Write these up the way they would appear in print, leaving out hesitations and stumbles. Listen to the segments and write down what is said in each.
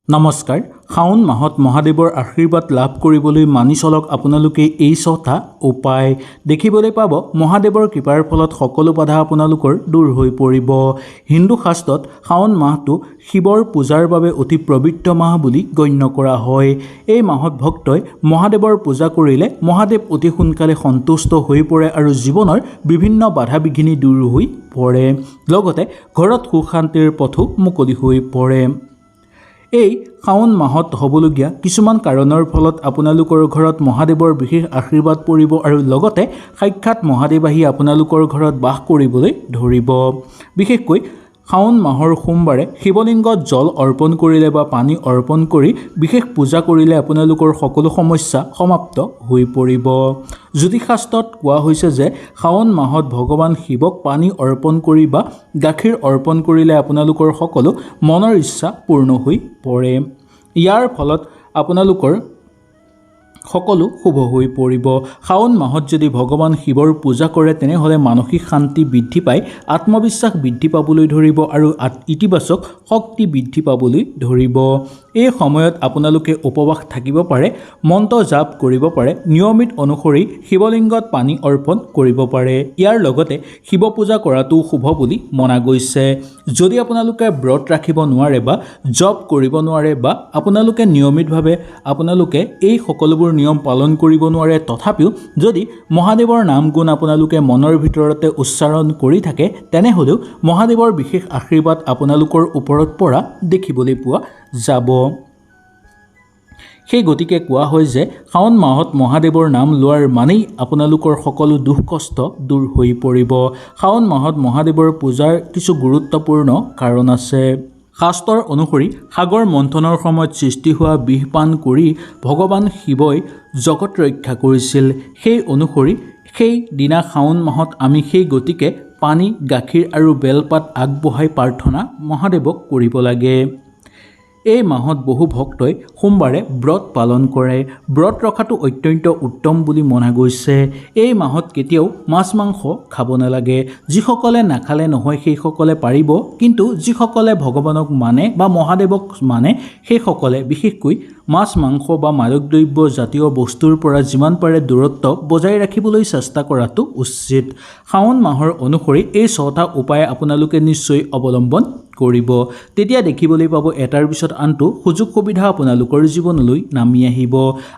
নমস্কাৰ শাওন মাহত মহাদেৱৰ আশীৰ্বাদ লাভ কৰিবলৈ মানি চলক আপোনালোকে এই ছটা উপায় দেখিবলৈ পাব। মহাদেৱৰ কৃপাৰ ফলত সকলো বাধা আপোনালোকৰ দূৰ হৈ পৰিব। হিন্দু শাস্ত্ৰত শাওন মাহটো শিৱৰ পূজাৰ বাবে অতি পবিত্ৰ মাহ বুলি গণ্য কৰা হয়। এই মাহত ভক্তই মহাদেৱৰ পূজা কৰিলে মহাদেৱ অতি সোনকালে সন্তুষ্ট হৈ পৰে আৰু জীৱনৰ বিভিন্ন বাধা বিঘিনি দূৰ হৈ পৰে। লগতে ঘৰত সুখ শান্তিৰ পথো মুকলি হৈ পৰে। এই শাওন মাহত হ'বলগীয়া কিছুমান কাৰণৰ ফলত আপোনালোকৰ ঘৰত মহাদেৱৰ বিশেষ আশীৰ্বাদ পৰিব আৰু লগতে সাক্ষাৎ মহাদেৱ আহি আপোনালোকৰ ঘৰত বাস কৰিবলৈ ধৰিব। বিশেষকৈ শাওন মাহৰ সোমবাৰে শিৱলিংগত জল অৰ্পণ কৰিলে বা পানী অৰ্পণ কৰি বিশেষ পূজা কৰিলে আপোনালোকৰ সকলো সমস্যা সমাপ্ত হৈ পৰিব। জ্যোতিষশাস্ত্ৰত কোৱা হৈছে যে শাওন মাহত ভগৱান শিৱক পানী অৰ্পণ কৰি বা গাখীৰ অৰ্পণ কৰিলে আপোনালোকৰ সকলো মনৰ ইচ্ছা পূৰ্ণ হৈ পৰে। ইয়াৰ ফলত আপোনালোকৰ সকলো শুভ হৈ পৰিব। শাওন মাহত যদি ভগৱান শিৱৰ পূজা কৰে তেনেহ'লে মানসিক শান্তি বৃদ্ধি পায়, আত্মবিশ্বাস বৃদ্ধি পাবলৈ ধৰিব আৰু ইতিবাচক শক্তি বৃদ্ধি পাবলৈ ধৰিব। এই সময়ত আপোনালোকে উপবাস থাকিব পাৰে, মন্ত্ৰ জাপ কৰিব পাৰে, নিয়মিত অনুসৰি শিৱলিংগত পানী অৰ্পণ কৰিব পাৰে। ইয়াৰ লগতে শিৱ পূজা কৰাটো শুভ বুলি মনা গৈছে। যদি আপোনালোকে ব্ৰত ৰাখিব নোৱাৰে বা জপ কৰিব নোৱাৰে বা আপোনালোকে নিয়মিতভাৱে এই সকলোবোৰ নিয়ম পালন কৰিব নোৱাৰে, তথাপিও যদি মহাদেৱৰ নাম গুণ আপোনালোকে মনৰ ভিতৰতে উচ্চাৰণ কৰি থাকে তেনেহ'লেও মহাদেৱৰ বিশেষ আশীৰ্বাদ আপোনালোকৰ ওপৰত পৰা দেখিবলৈ পোৱা যাব। সেই গতিকে কোৱা হয় যে শাওন মাহত মহাদেৱৰ নাম লোৱাৰ মানেই আপোনালোকৰ সকলো দুখ কষ্ট দূৰ হৈ পৰিব। শাওন মাহত মহাদেৱৰ পূজাৰ কিছু গুৰুত্বপূৰ্ণ কাৰণ আছে। শাস্ত্ৰৰ অনুসৰি সাগৰ মন্থনৰ সময়ত সৃষ্টি হোৱা বিষ পান কৰি ভগৱান শিৱই জগত ৰক্ষা কৰিছিল। সেই অনুসৰি সেই দিনা শাওন মাহত আমি সেই গতিকে পানী, গাখীৰ আৰু বেলপাত আগবঢ়াই প্ৰাৰ্থনা মহাদেৱক কৰিব লাগে। এই মাহত বহু ভক্তই সোমবাৰে ব্ৰত পালন কৰে। ব্ৰত ৰখাটো অত্যন্ত উত্তম বুলি মনা গৈছে। এই মাহত কেতিয়াও মাছ মাংস খাব নালাগে। যিসকলে নাখালে নহয় সেইসকলে পাৰিব, কিন্তু যিসকলে ভগৱানক মানে বা মহাদেৱক মানে সেইসকলে বিশেষকৈ মাছ মাংস বা মাদক দ্ৰব্য জাতীয় বস্তুৰ পৰা যিমান পাৰে দূৰত্ব বজাই ৰাখিবলৈ চেষ্টা কৰাটো উচিত। শাওন মাহৰ অনুসৰি এই ছটা উপায় আপোনালোকে নিশ্চয় অৱলম্বন কৰিব। তেতিয়া দেখিবলৈ পাব এটাৰ পিছত আনটো সুযোগ সুবিধা আপোনালোকৰ জীৱনলৈ নামি আহিব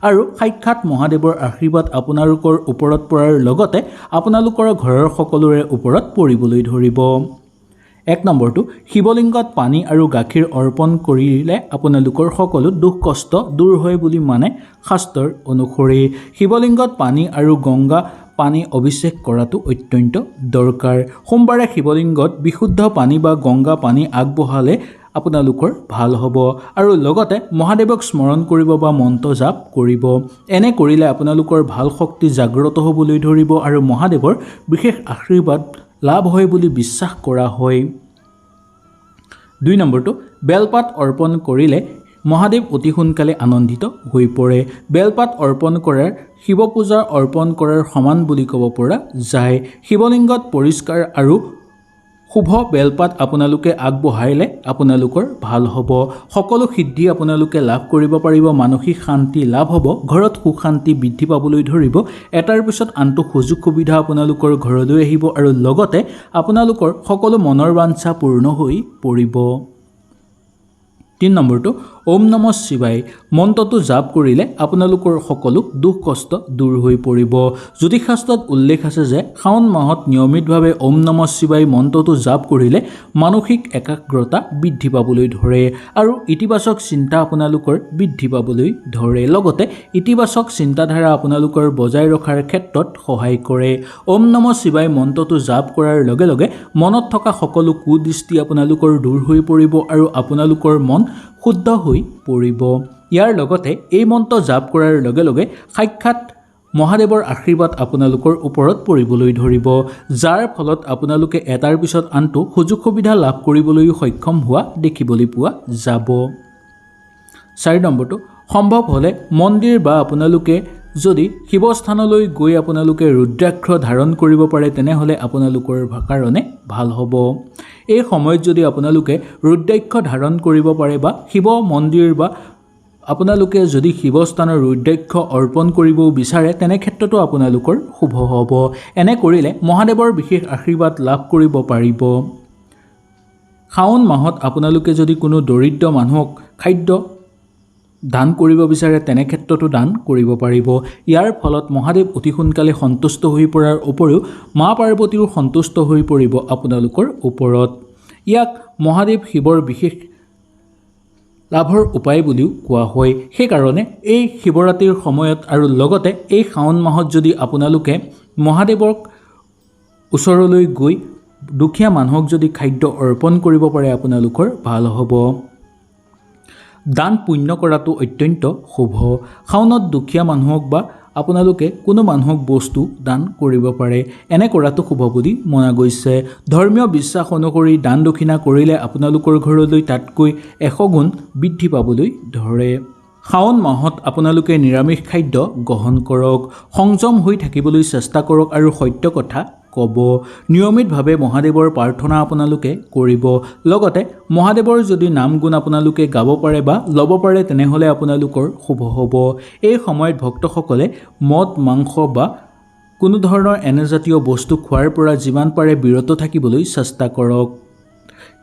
আৰু সাক্ষাৎ মহাদেৱৰ আশীৰ্বাদ আপোনালোকৰ ওপৰত পৰাৰ লগতে আপোনালোকৰ ঘৰৰ সকলোৰে ওপৰত পৰিবলৈ ধৰিব। 1 নম্বৰটো, শিৱলিংগত পানী আৰু গাখীৰ অৰ্পণ কৰিলে আপোনালোকৰ সকলো দুখ কষ্ট দূৰ হয় বুলি মানে শাস্ত্ৰৰ অনুসৰি। শিৱলিংগত পানী আৰু গংগা পানী অভিষেক কৰাটো অত্যন্ত দৰকাৰ। সোমবাৰে শিৱলিংগত বিশুদ্ধ পানী বা গংগা পানী আগবঢ়ালে আপোনালোকৰ ভাল হ'ব আৰু লগতে মহাদেৱক স্মৰণ কৰিব বা মন্ত্ৰ জাপ কৰিব। এনে কৰিলে আপোনালোকৰ ভাল শক্তি জাগ্ৰত হ'বলৈ ধৰিব আৰু মহাদেৱৰ বিশেষ আশীৰ্বাদ লাভ হয় বুলি বিশ্বাস কৰা হয়। 2 নম্বৰটো, বেলপাত অৰ্পণ কৰিলে মহাদেৱ অতি সোনকালে আনন্দিত হৈ পৰে। বেলপাত অৰ্পণ কৰাৰ শিৱ পূজা অৰ্পণ কৰাৰ সমান বুলি ক'ব পৰা যায়। শিৱলিংগত পৰিষ্কাৰ আৰু শুভ বেলপাত আপোনালোকে আগবঢ়াইলে আপোনালোকৰ ভাল হ'ব। সকলো সিদ্ধি আপোনালোকে লাভ কৰিব পাৰিব, মানসিক শান্তি লাভ হ'ব, ঘৰত সুখ শান্তি বৃদ্ধি পাবলৈ ধৰিব, এটাৰ পিছত আনটো সুযোগ সুবিধা আপোনালোকৰ ঘৰলৈ আহিব আৰু লগতে আপোনালোকৰ সকলো মনৰ বাঞ্ছা পূৰ্ণ হৈ পৰিব। 3 নম্বৰটো, ওম নমঃ শিৱায় মন্ত্ৰটো জাপ কৰিলে আপোনালোকৰ সকলো দুখ কষ্ট দূৰ হৈ পৰিব। জ্যোতিষশাস্ত্ৰত উল্লেখ আছে যে শাওন মাহত নিয়মিতভাৱে ওম নমঃ শিৱায় মন্ত্ৰটো জাপ কৰিলে মানসিক একাগ্ৰতা বৃদ্ধি পাবলৈ ধৰে আৰু ইতিবাচক চিন্তা আপোনালোকৰ বৃদ্ধি পাবলৈ ধৰে। লগতে ইতিবাচক চিন্তাধাৰা আপোনালোকৰ বজাই ৰখাৰ ক্ষেত্ৰত সহায় কৰে। ওম নমঃ শিৱায় মন্ত্ৰটো জাপ কৰাৰ লগে লগে মনত থকা সকলো কুদৃষ্টি আপোনালোকৰ দূৰ হৈ পৰিব আৰু আপোনালোকৰ মন শুদ্ধ হৈ পৰিব। ইয়াৰ লগতে এই মন্ত্ৰ জাপ কৰাৰ লগে লগে সাক্ষাৎ মহাদেৱৰ আশীৰ্বাদ আপোনালোকৰ ওপৰত পৰিবলৈ ধৰিব, যাৰ ফলত আপোনালোকে এটাৰ পিছত আনটো সুযোগ সুবিধা লাভ কৰিবলৈও সক্ষম হোৱা দেখিবলৈ পোৱা যাব। 4 নম্বৰটো, সম্ভৱ হ'লে মন্দিৰ বা আপোনালোকে যদি শিৱস্থানলৈ গৈ আপোনালোকে ৰুদ্ৰাক্ষ ধাৰণ কৰিব পাৰে তেনেহ'লে আপোনালোকৰ কাৰণে ভাল হ'ব। এই সময়ত যদি আপোনালোকে ৰুদ্ৰাক্ষ ধাৰণ কৰিব পাৰে বা শিৱ মন্দিৰ বা আপোনালোকে যদি শিৱস্থানৰ ৰুদ্ৰাক্ষ অৰ্পণ কৰিবও বিচাৰে তেনে ক্ষেত্ৰতো আপোনালোকৰ শুভ হ'ব। এনে কৰিলে মহাদেৱৰ বিশেষ আশীৰ্বাদ লাভ কৰিব পাৰিব। শাওণ মাহত আপোনালোকে যদি কোনো দৰিদ্ৰ মানুহক খাদ্য দান কৰিব বিচাৰে তেনে ক্ষেত্ৰতো দান কৰিব পাৰিব। ইয়াৰ ফলত মহাদেৱ অতি সোনকালে সন্তুষ্ট হৈ পৰাৰ উপৰিও মা পাৰ্বতীও সন্তুষ্ট হৈ পৰিব আপোনালোকৰ ওপৰত। ইয়াক মহাদেৱ শিৱৰ বিশেষ লাভৰ উপায় বুলিও কোৱা হয়। সেইকাৰণে এই শিৱৰাত্ৰিৰ সময়ত আৰু লগতে এই শাওণ মাহত যদি আপোনালোকে মহাদেৱক ওচৰলৈ গৈ দুখীয়া মানুহক যদি খাদ্য অৰ্পণ কৰিব পাৰে আপোনালোকৰ ভাল হ'ব। দান পুণ্য কৰাটো অত্যন্ত শুভ। শাওণত দুখীয়া মানুহক বা আপোনালোকে কোনো মানুহক বস্তু দান কৰিব পাৰে, এনে কৰাটো শুভ বুলি মনা গৈছে। ধৰ্মীয় বিশ্বাস অনুসৰি দান দক্ষিণা কৰিলে আপোনালোকৰ ঘৰলৈ তাতকৈ 100 গুণ বৃদ্ধি পাবলৈ ধৰে। শাওণ মাহত আপোনালোকে নিৰামিষ খাদ্য গ্ৰহণ কৰক, সংযম হৈ থাকিবলৈ চেষ্টা কৰক আৰু সত্য কথা ক'ব। নিয়মিতভাৱে মহাদেৱৰ প্ৰাৰ্থনা আপোনালোকে কৰিব। লগতে মহাদেৱৰ যদি নাম গুণ আপোনালোকে গাব পাৰে বা ল'ব পাৰে তেনেহ'লে আপোনালোকৰ শুভ হ'ব। এই সময়ত ভক্তসকলে মদ মাংস বা কোনো ধৰণৰ এনেজাতীয় বস্তু খোৱাৰ পৰা যিমান পাৰে বিৰত থাকিবলৈ চেষ্টা কৰক।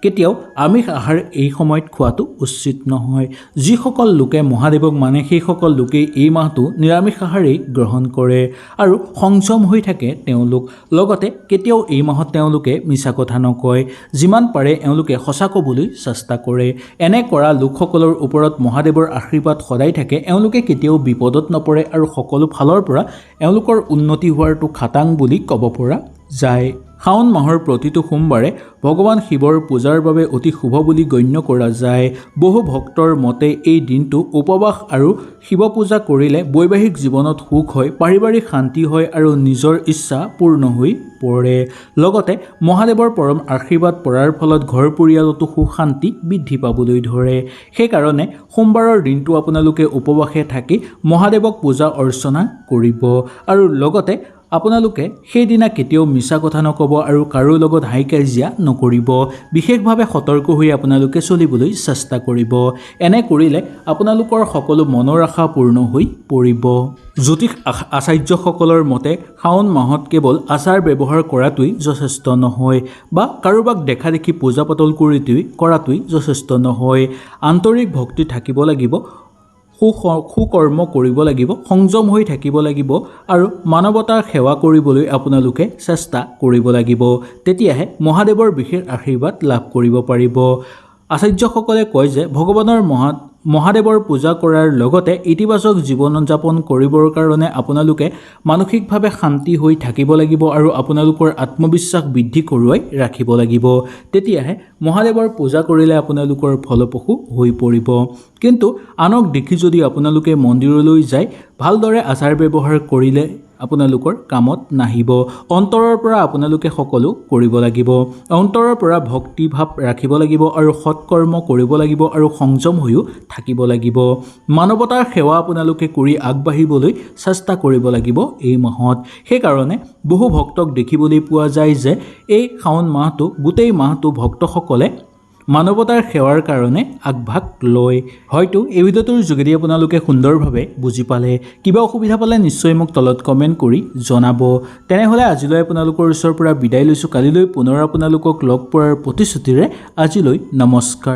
কেতিয়াও আমিষ আহাৰ এই সময়ত খোৱাটো উচিত নহয়। যিসকল লোকে মহাদেৱক মানে সেইসকল লোকেই এই মাহটো নিৰামিষ আহাৰেই গ্ৰহণ কৰে আৰু সংযম হৈ থাকে তেওঁলোক। লগতে কেতিয়াও এই মাহত তেওঁলোকে মিছা কথা নকয়, যিমান পাৰে এওঁলোকে সঁচা ক'বলৈ চেষ্টা কৰে। এনে কৰা লোকসকলৰ ওপৰত মহাদেৱৰ আশীৰ্বাদ সদায় থাকে। এওঁলোকে কেতিয়াও বিপদত নপৰে আৰু সকলো ফালৰ পৰা এওঁলোকৰ উন্নতি হোৱাটো খাটাং বুলি ক'ব পৰা যায়। শাওণ মাহৰ প্ৰতিটো সোমবাৰে ভগৱান শিৱৰ পূজাৰ বাবে অতি শুভ বুলি গণ্য কৰা যায়। বহু ভক্তৰ মতে এই দিনটো উপবাস আৰু শিৱ পূজা কৰিলে বৈবাহিক জীৱনত সুখ হয়, পাৰিবাৰিক শান্তি হয় আৰু নিজৰ ইচ্ছা পূৰ্ণ হৈ পৰে। লগতে মহাদেৱৰ পৰম আশীৰ্বাদ পৰাৰ ফলত ঘৰ পৰিয়ালতো সুখ শান্তি বৃদ্ধি পাবলৈ ধৰে। সেইকাৰণে সোমবাৰৰ দিনটো আপোনালোকে উপবাসে থাকি মহাদেৱক পূজা অৰ্চনা কৰিব আৰু লগতে আপোনালোকে সেইদিনা কেতিয়াও মিছা কথা নক'ব আৰু কাৰো লগত হাই কাজিয়া নকৰিব। বিশেষভাৱে সতৰ্ক হৈ আপোনালোকে চলিবলৈ চেষ্টা কৰিব। এনে কৰিলে আপোনালোকৰ সকলো মনৰ আশা পূৰ্ণ হৈ পৰিব। জ্যোতিষ আচাৰ্যসকলৰ মতে শাওণ মাহত কেৱল আচাৰ ব্যৱহাৰ কৰাটোৱেই যথেষ্ট নহয় বা কাৰোবাক দেখা দেখি পূজা পাতল কৰাটোৱেই যথেষ্ট নহয়। আন্তৰিক ভক্তি থাকিব লাগিব, সুকৰ্ম কৰিব লাগিব, সংযম হৈ থাকিব লাগিব আৰু মানৱতাৰ সেৱা কৰিবলৈ আপোনালোকে চেষ্টা কৰিব লাগিব। তেতিয়াহে মহাদেৱৰ বিশেষ আশীৰ্বাদ লাভ কৰিব পাৰিব। আচাৰ্যসকলে কয় যে ভগৱানৰ মহাদেৱৰ পূজা কৰাৰ লগতে ইতিবাচক জীৱন যাপন কৰিবৰ কাৰণে আপোনালোকে মানসিকভাৱে শান্তি হৈ থাকিব লাগিব আৰু আপোনালোকৰ আত্মবিশ্বাস বৃদ্ধি কৰোৱাই ৰাখিব লাগিব। তেতিয়াহে মহাদেৱৰ পূজা কৰিলে আপোনালোকৰ ফলপ্ৰসূ হৈ পৰিব। কিন্তু আনক দেখি যদি আপোনালোকে মন্দিৰলৈ যায় ভালদৰে আচাৰ ব্যৱহাৰ কৰিলে আপোনালোকৰ কামত নাহিব। অন্তৰৰ পৰা আপোনালোকে সকলো কৰিব লাগিব। অন্তৰৰ পৰা ভক্তিভাৱ ৰাখিব লাগিব আৰু সৎকৰ্ম কৰিব লাগিব আৰু সংযম হৈও থাকিব লাগিব। মানৱতাৰ সেৱা আপোনালোকে কৰি আগবাঢ়িবলৈ চেষ্টা কৰিব লাগিব এই মাহত। সেইকাৰণে বহু ভক্তক দেখিবলৈ পোৱা যায় যে এই শাওণ মাহটো গোটেই মাহটো ভক্তসকলে মানৱতাৰ সেৱাৰ কাৰণে আগভাগ লয়। হয়তো এই ভিডিঅ'টোৰ যোগেদি আপোনালোকে সুন্দৰভাৱে বুজি পালে। কিবা অসুবিধা পালে নিশ্চয় মোক তলত কমেণ্ট কৰি জনাব। তেনেহ'লে আজিলৈ আপোনালোকৰ ওচৰৰ পৰা বিদায় লৈছোঁ। কালিলৈ পুনৰ আপোনালোকক লগ পোৱাৰ প্ৰতিশ্ৰুতিৰে আজিলৈ নমস্কাৰ।